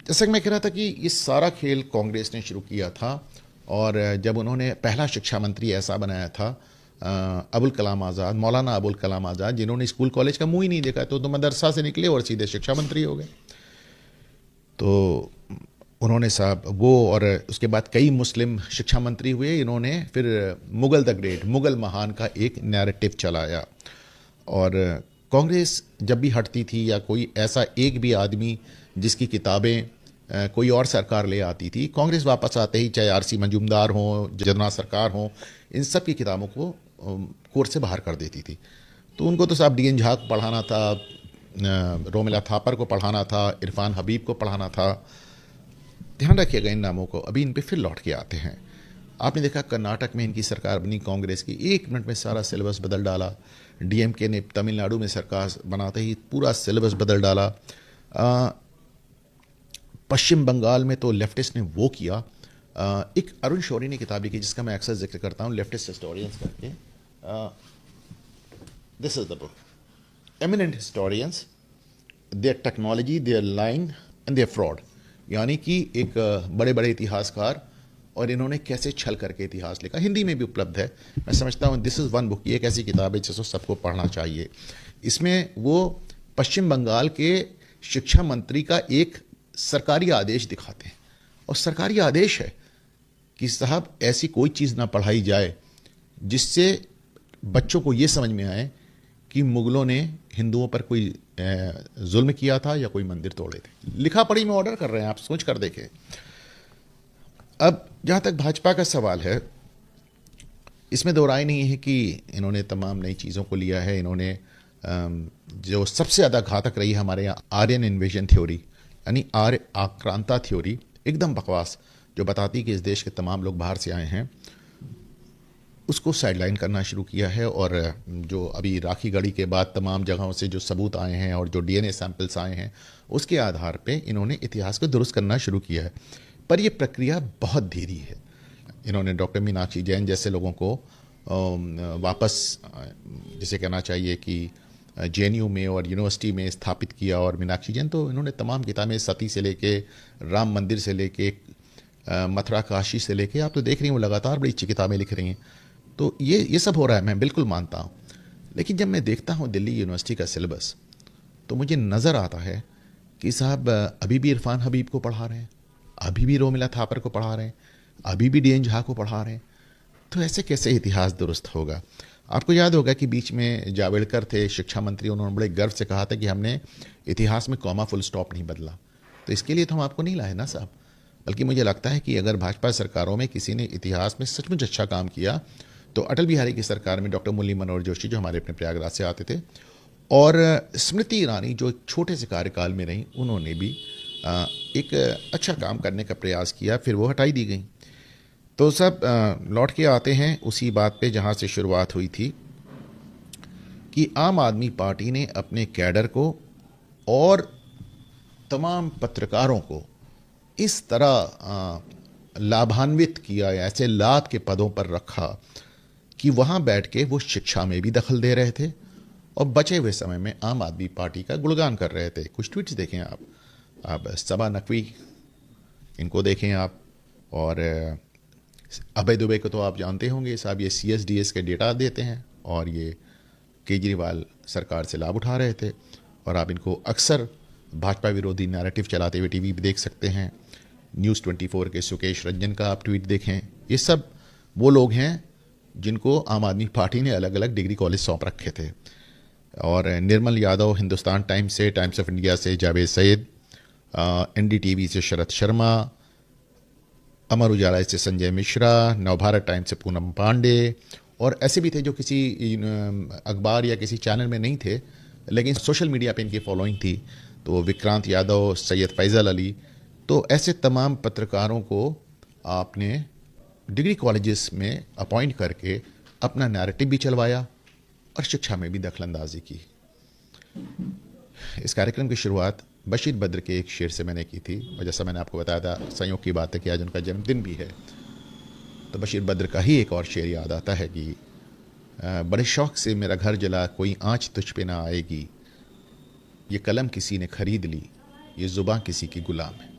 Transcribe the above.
जैसा कि मैं कह रहा था कि ये सारा खेल कांग्रेस ने शुरू किया था, और जब उन्होंने पहला शिक्षा मंत्री ऐसा बनाया था अबुल कलाम आज़ाद, मौलाना अबुल कलाम आज़ाद, जिन्होंने स्कूल कॉलेज का मुंह ही नहीं देखा, तो मदरसा से निकले और सीधे शिक्षा मंत्री हो गए। तो उन्होंने साहब वो, और उसके बाद कई मुस्लिम शिक्षा मंत्री हुए। इन्होंने फिर मुगल द ग्रेट, मुगल महान का एक नैरेटिव चलाया। और कांग्रेस जब भी हटती थी या कोई ऐसा एक भी आदमी जिसकी किताबें कोई और सरकार ले आती थी, कांग्रेस वापस आते ही, चाहे आरसी मंजूमदार हो, जदना सरकार हो, इन सब की किताबों को कोर्स से बाहर कर देती थी। तो उनको तो साहब डी एन झा को पढ़ाना था, रोमिला थापर को पढ़ाना था, इरफान हबीब को पढ़ाना था। ध्यान रखिएगा इन नामों को। अभी इन पे फिर लौट के आते हैं। आपने देखा कर्नाटक में इनकी सरकार बनी कांग्रेस की, 1 मिनट में सारा सिलेबस बदल डाला। डीएमके ने तमिलनाडु में सरकार बनाते ही पूरा सिलेबस बदल डाला। पश्चिम बंगाल में तो लेफ्टिस्ट ने वो किया। एक अरुण शौरी ने किताब लिखी जिसका मैं अक्सर जिक्र करता हूँ, लेफ्टिस्ट हिस्टोरियंस करके। This is the book, eminent historians, their technology, their lying and their fraud. यानी कि एक बड़े बड़े इतिहासकार और इन्होंने कैसे छल करके इतिहास लिखा। हिंदी में भी उपलब्ध है। मैं समझता हूँ दिस इज़ वन बुक, ये एक ऐसी किताब है जिसको सबको पढ़ना चाहिए। इसमें वो पश्चिम बंगाल के शिक्षा मंत्री का एक सरकारी आदेश दिखाते हैं, और सरकारी आदेश है कि साहब ऐसी कोई चीज़ ना पढ़ाई जाए जिससे बच्चों को ये समझ में आए कि मुगलों ने हिंदुओं पर कोई जुल्म किया था या कोई मंदिर तोड़े थे। लिखा पढ़ी में ऑर्डर कर रहे हैं, आप सोच कर देखें। अब जहाँ तक भाजपा का सवाल है, इसमें दो राय नहीं है कि इन्होंने तमाम नई चीज़ों को लिया है। इन्होंने जो सबसे ज़्यादा घातक रही है हमारे यहाँ, आर्यन इन्वेजन थ्योरी, यानी आर्य आक्रांता थ्योरी, एकदम बकवास, जो बताती कि इस देश के तमाम लोग बाहर से आए हैं, उसको साइडलाइन करना शुरू किया है। और जो अभी राखी गढ़ी के बाद तमाम जगहों से जो सबूत आए हैं और जो डीएनए सैंपल्स आए हैं, उसके आधार पे इन्होंने इतिहास को दुरुस्त करना शुरू किया है। पर यह प्रक्रिया बहुत धीरे है। इन्होंने डॉक्टर मीनाक्षी जैन जैसे लोगों को वापस, जिसे कहना चाहिए कि जेएनयू में और यूनिवर्सिटी में स्थापित किया। और मीनाक्षी जैन तो इन्होंने तमाम किताबें, सती से लेके राम मंदिर से लेके मथुरा काशी से लेके, आप तो देख रही हैं वो लगातार बड़ी अच्छी किताबें लिख रही हैं। तो ये सब हो रहा है, मैं बिल्कुल मानता हूँ। लेकिन जब मैं देखता हूँ दिल्ली यूनिवर्सिटी का सिलेबस, तो मुझे नज़र आता है कि साहब अभी भी इरफान हबीब को पढ़ा रहे हैं, अभी भी रोमिला थापर को पढ़ा रहे हैं, अभी भी डीएन झा को पढ़ा रहे हैं। तो ऐसे कैसे इतिहास दुरुस्त होगा? आपको याद होगा कि बीच में जावड़ेकर थे शिक्षा मंत्री, उन्होंने बड़े गर्व से कहा था कि हमने इतिहास में कॉमा फुल स्टॉप नहीं बदला। तो इसके लिए तो हम आपको नहीं लाए ना साहब। बल्कि मुझे लगता है कि अगर भाजपा सरकारों में किसी ने इतिहास में सचमुच अच्छा काम किया, तो अटल बिहारी की सरकार में डॉक्टर मुरली मनोहर जोशी, जो हमारे अपने प्रयागराज से आते थे, और स्मृति ईरानी, जो छोटे से कार्यकाल में रहीं, उन्होंने भी एक अच्छा काम करने का प्रयास किया। फिर वो हटाई दी गई। तो सब लौट के आते हैं उसी बात पे जहाँ से शुरुआत हुई थी, कि आम आदमी पार्टी ने अपने कैडर को और तमाम पत्रकारों को इस तरह लाभान्वित किया, ऐसे लाभ के पदों पर रखा कि वहाँ बैठ के वो शिक्षा में भी दखल दे रहे थे और बचे हुए समय में आम आदमी पार्टी का गुणगान कर रहे थे। कुछ ट्वीट्स देखें आप सबा नकवी, इनको देखें आप, और अभय दुबे को तो आप जानते होंगे साहब, ये CSDS के डेटा देते हैं और ये केजरीवाल सरकार से लाभ उठा रहे थे। और आप इनको अक्सर भाजपा विरोधी नैरेटिव चलाते हुए टीवी पे देख सकते हैं। न्यूज़ 24 के सुकेश रंजन का आप ट्वीट देखें। ये सब वो लोग हैं जिनको आम आदमी पार्टी ने अलग अलग डिग्री कॉलेज सौंप रखे थे। और निर्मल यादव, हिंदुस्तान टाइम्स से, टाइम्स ऑफ इंडिया से जावेद सैयद, NDTV से शरद शर्मा, अमर उजाला से संजय मिश्रा, नवभारत टाइम्स से पूनम पांडे, और ऐसे भी थे जो किसी अखबार या किसी चैनल में नहीं थे, लेकिन सोशल मीडिया पे इनकी फॉलोइंग थी। तो विक्रांत यादव, सैयद फैज़ल अली, तो ऐसे तमाम पत्रकारों को आपने डिग्री कॉलेजेस में अपॉइंट करके अपना नैरेटिव भी चलवाया और शिक्षा में भी दखलंदाजी की। इस कार्यक्रम की शुरुआत बशीर बद्र के एक शेर से मैंने की थी, और जैसा मैंने आपको बताया था, संयोग की बात है कि आज उनका जन्मदिन भी है। तो बशीर बद्र का ही एक और शेर याद आता है कि बड़े शौक़ से मेरा घर जला, कोई आँच तुझ पे ना आएगी, ये कलम किसी ने खरीद ली, ये ज़ुबां किसी की गुलाम है।